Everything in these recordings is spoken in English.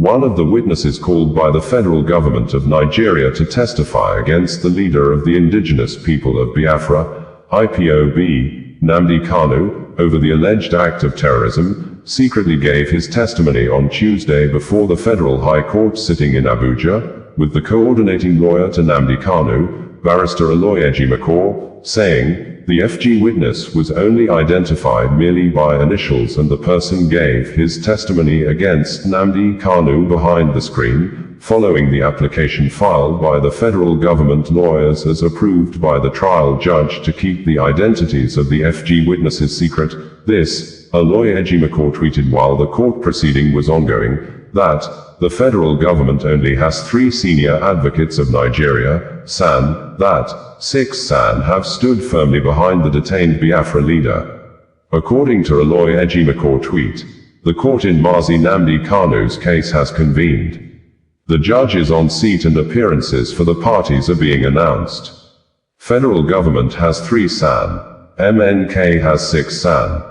one of the witnesses called by the federal government of Nigeria to testify against the leader of the Indigenous People of Biafra, IPOB, Nnamdi Kanu, over the alleged act of terrorism, secretly gave his testimony on Tuesday before the Federal High Court sitting in Abuja, with the coordinating lawyer to Nnamdi Kanu, Barrister Aloy Ejimakor, saying, "The FG witness was only identified merely by initials and the person gave his testimony against Nnamdi Kanu behind the screen, following the application filed by the federal government lawyers as approved by the trial judge to keep the identities of the FG witnesses secret." This, Aloy Ejimakor tweeted while the court proceeding was ongoing, that the federal government only has 3 senior advocates of Nigeria, SAN, that 6 SAN have stood firmly behind the detained Biafra leader. According to Aloy Ejimakor tweet, the court in Mazi Nnamdi Kanu's case has convened. The judge is on seat and appearances for the parties are being announced. Federal government has 3 SAN. MNK has 6 SAN.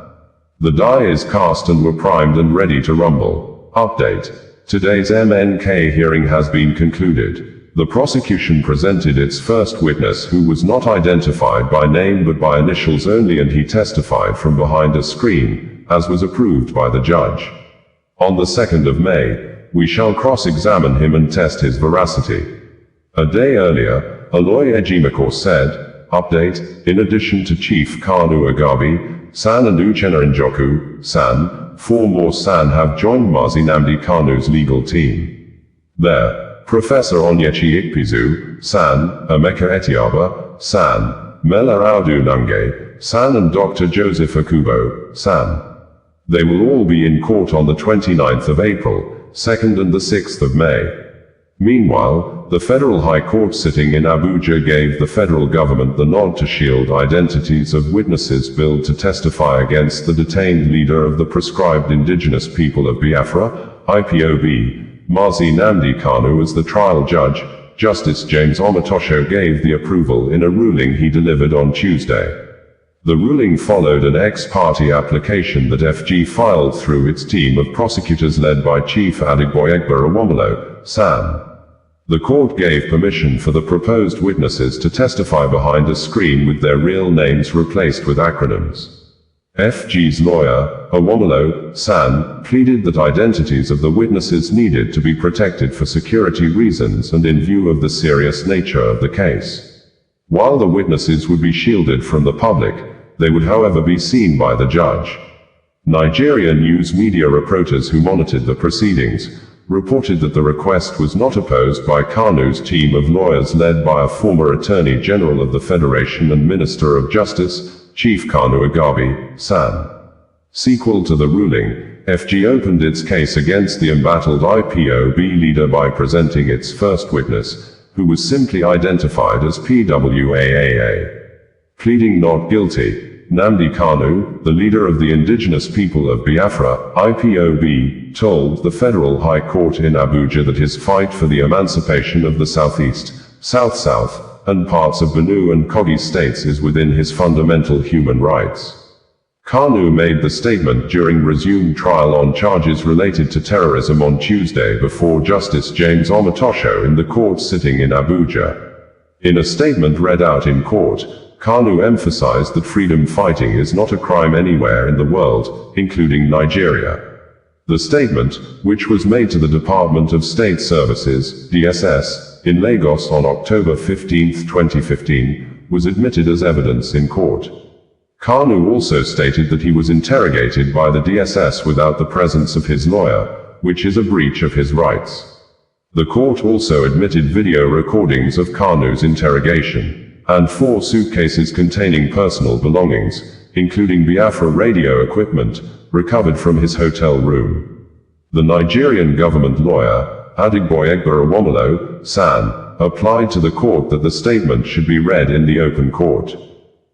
The die is cast and we're primed and ready to rumble. Update. Today's MNK hearing has been concluded. The prosecution presented its first witness who was not identified by name but by initials only, and he testified from behind a screen, as was approved by the judge. On the 2nd of May, we shall cross-examine him and test his veracity. A day earlier, Aloy Ejimakor said, update, in addition to Chief Kanu Agabi, SAN and Uchenna Njoku, SAN, 4 more SAN have joined Mazi Nnamdi Kanu's legal team. There, Professor Onyechi Ikpeazu, SAN, Emeka Etiaba, SAN, Mela Audu Nunge, SAN and Dr. Joseph Akubo, SAN. They will all be in court on the 29th of April, 2nd and the 6th of May. Meanwhile, the Federal High Court sitting in Abuja gave the federal government the nod to shield identities of witnesses billed to testify against the detained leader of the proscribed Indigenous People of Biafra, IPOB, Mazi Nnamdi Kanu. As the trial judge, Justice James Omotosho gave the approval in a ruling he delivered on Tuesday. The ruling followed an ex-parte application that FG filed through its team of prosecutors led by Chief Adigboyegba Awomolo, SAN. The court gave permission for the proposed witnesses to testify behind a screen with their real names replaced with acronyms. FG's lawyer, Awomolo, SAN, pleaded that identities of the witnesses needed to be protected for security reasons and in view of the serious nature of the case. While the witnesses would be shielded from the public, they would however be seen by the judge. Nigerian news media reporters who monitored the proceedings reported that the request was not opposed by Kanu's team of lawyers led by a former Attorney General of the Federation and Minister of Justice, Chief Kanu Agabi, SAN. Sequel to the ruling, FG opened its case against the embattled IPOB leader by presenting its first witness, who was simply identified as PWAAA. Pleading not guilty, Nnamdi Kanu, the leader of the Indigenous People of Biafra, IPOB, told the Federal High Court in Abuja that his fight for the emancipation of the Southeast, South-South, and parts of Benue and Kogi states is within his fundamental human rights. Kanu made the statement during resumed trial on charges related to terrorism on Tuesday before Justice James Omotosho in the court sitting in Abuja. In a statement read out in court, Kanu emphasized that freedom fighting is not a crime anywhere in the world, including Nigeria. The statement, which was made to the Department of State Services, DSS, in Lagos on October 15, 2015, was admitted as evidence in court. Kanu also stated that he was interrogated by the DSS without the presence of his lawyer, which is a breach of his rights. The court also admitted video recordings of Kanu's interrogation, and 4 suitcases containing personal belongings, including Biafra radio equipment, recovered from his hotel room. The Nigerian government lawyer, Adigboyegba Awomolo, SAN, applied to the court that the statement should be read in the open court.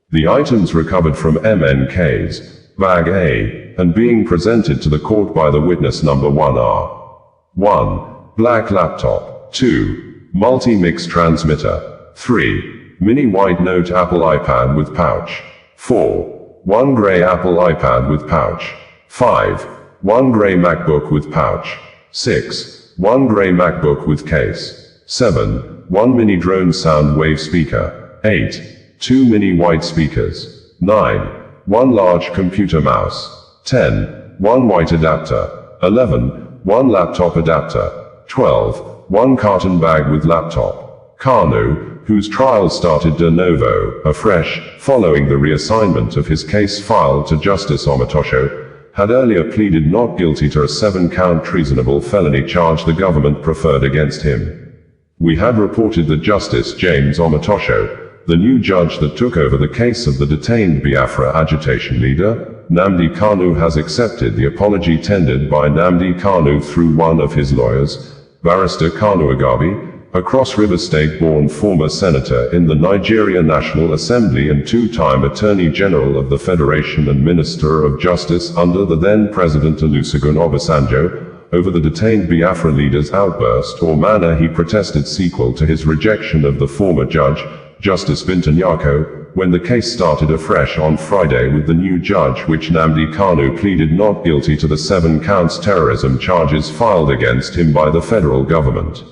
The items recovered from MNK's Bag A and being presented to the court by the witness number 1 are 1. Black laptop. 2. Multi-mix transmitter. 3. Mini white note Apple iPad with pouch. 4. 1 gray Apple iPad with pouch. 5. 1 gray MacBook with pouch. 6. 1 grey MacBook with case. 7. 1 mini drone sound wave speaker. 8. 2 mini white speakers. 9. 1 large computer mouse. 10. 1 white adapter. 11. 1 laptop adapter. 12. 1 carton bag with laptop. Kanu, whose trial started de novo, afresh, following the reassignment of his case file to Justice Omotosho, had earlier pleaded not guilty to a 7-count treasonable felony charge the government preferred against him. We had reported that Justice James Omotosho, the new judge that took over the case of the detained Biafra agitation leader, Nnamdi Kanu, has accepted the apology tendered by Nnamdi Kanu through one of his lawyers, Barrister Aloy, a Cross-River State-born former senator in the Nigeria National Assembly and two-time Attorney General of the Federation and Minister of Justice under the then-President Olusegun Obasanjo, over the detained Biafra leader's outburst or manner he protested sequel to his rejection of the former judge, Justice Binta Nyako, when the case started afresh on Friday with the new judge, which Nnamdi Kanu pleaded not guilty to the 7 counts terrorism charges filed against him by the federal government.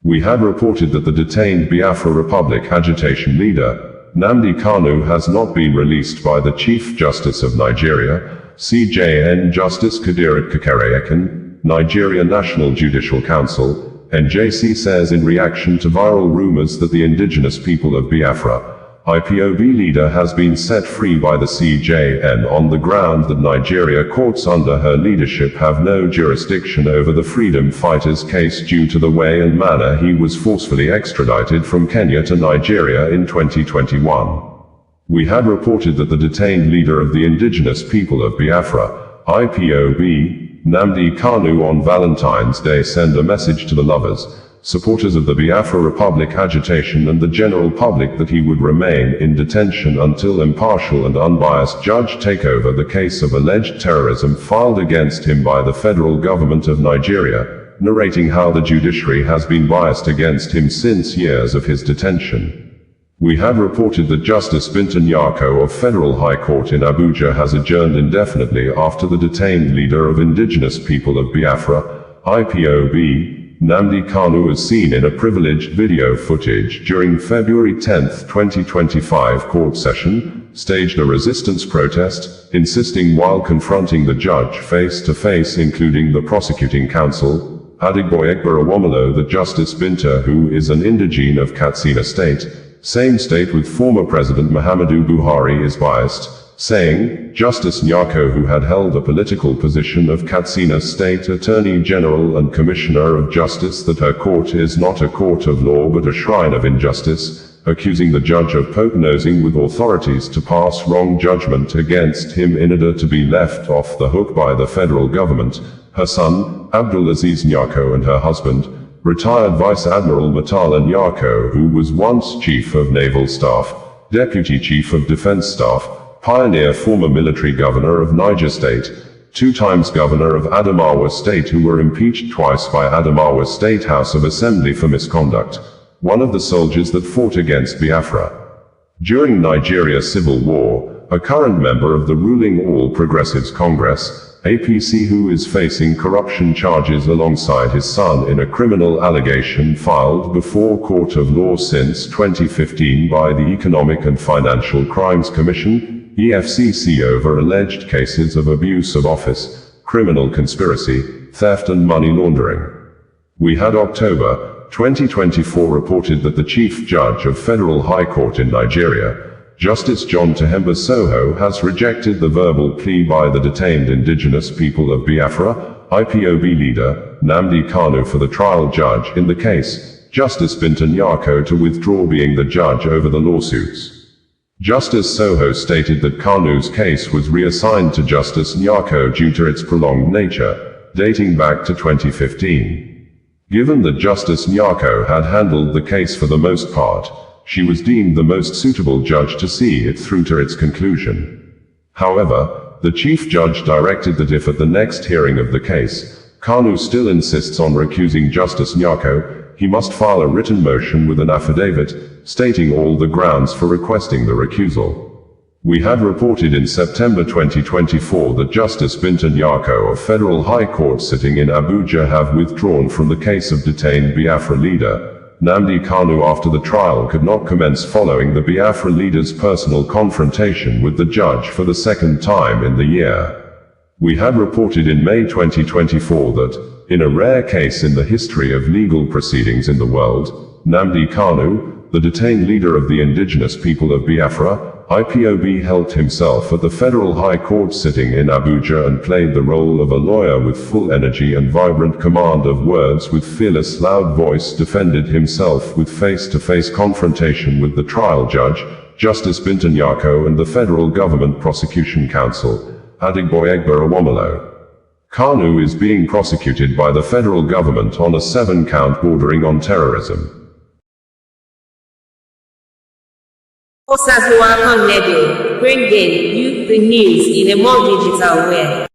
We had reported that the detained Biafra Republic agitation leader, Nnamdi Kanu, has not been released by the Chief Justice of Nigeria, CJN Justice Kadirat Kakareyekan, Nigeria National Judicial Council, NJC says in reaction to viral rumors that the Indigenous People of Biafra, IPOB leader has been set free by the CJN on the ground that Nigeria courts under her leadership have no jurisdiction over the freedom fighter's case due to the way and manner he was forcefully extradited from Kenya to Nigeria in 2021. We had reported that the detained leader of the Indigenous People of Biafra, IPOB, Nnamdi Kanu, on Valentine's Day sent a message to the lovers, supporters of the Biafra Republic agitation and the general public that he would remain in detention until impartial and unbiased judge take over the case of alleged terrorism filed against him by the federal government of Nigeria, narrating how the judiciary has been biased against him since years of his detention. We had reported that Justice Binta Nyako of Federal High Court in Abuja has adjourned indefinitely after the detained leader of Indigenous People of Biafra, IPOB, Nnamdi Kanu, is seen in a privileged video footage during February 10, 2025 court session, staged a resistance protest, insisting while confronting the judge face-to-face, including the prosecuting counsel, Adigboye Ekbarawomolo, that Justice Binta, who is an indigene of Katsina State, same state with former President Muhammadu Buhari, is biased, saying, Justice Nyako, who had held a political position of Katsina State Attorney General and Commissioner of Justice, that her court is not a court of law but a shrine of injustice, accusing the judge of poke-nosing with authorities to pass wrong judgment against him in order to be left off the hook by the federal government. Her son, Abdulaziz Nyako, and her husband, retired Vice Admiral Murtala Nyako, who was once Chief of Naval Staff, Deputy Chief of Defense Staff, pioneer former military governor of Niger State, 2 times governor of Adamawa State, who were impeached twice by Adamawa State House of Assembly for misconduct, one of the soldiers that fought against Biafra during Nigeria's civil war, a current member of the ruling All Progressives Congress, APC, who is facing corruption charges alongside his son in a criminal allegation filed before court of law since 2015 by the Economic and Financial Crimes Commission, EFCC, over alleged cases of abuse of office, criminal conspiracy, theft and money laundering. We had October 2024 reported that the Chief Judge of Federal High Court in Nigeria, Justice John Tahemba Soho, has rejected the verbal plea by the detained Indigenous People of Biafra, IPOB leader, Nnamdi Kanu, for the trial judge in the case, Justice Binta Nyako, to withdraw being the judge over the lawsuits. Justice Soho stated that Kanu's case was reassigned to Justice Nyako due to its prolonged nature, dating back to 2015. Given that Justice Nyako had handled the case for the most part, she was deemed the most suitable judge to see it through to its conclusion. However, the Chief Judge directed that if at the next hearing of the case, Kanu still insists on recusing Justice Nyako, he must file a written motion with an affidavit, stating all the grounds for requesting the recusal. We had reported in September 2024 that Justice Binta Nyako of Federal High Court sitting in Abuja have withdrawn from the case of detained Biafra leader Nnamdi Kanu after the trial could not commence following the Biafra leader's personal confrontation with the judge for the second time in the year. We had reported in May 2024 that, in a rare case in the history of legal proceedings in the world, Nnamdi Kanu, the detained leader of the Indigenous People of Biafra, IPOB, helped himself at the Federal High Court sitting in Abuja and played the role of a lawyer with full energy and vibrant command of words, with fearless loud voice defended himself with face-to-face confrontation with the trial judge, Justice Binta Nyako, and the Federal Government Prosecution Counsel, Adigboyegba Awomolo. Kanu is being prosecuted by the federal government on a 7-count bordering on terrorism. Bringing you the news in a more digital way.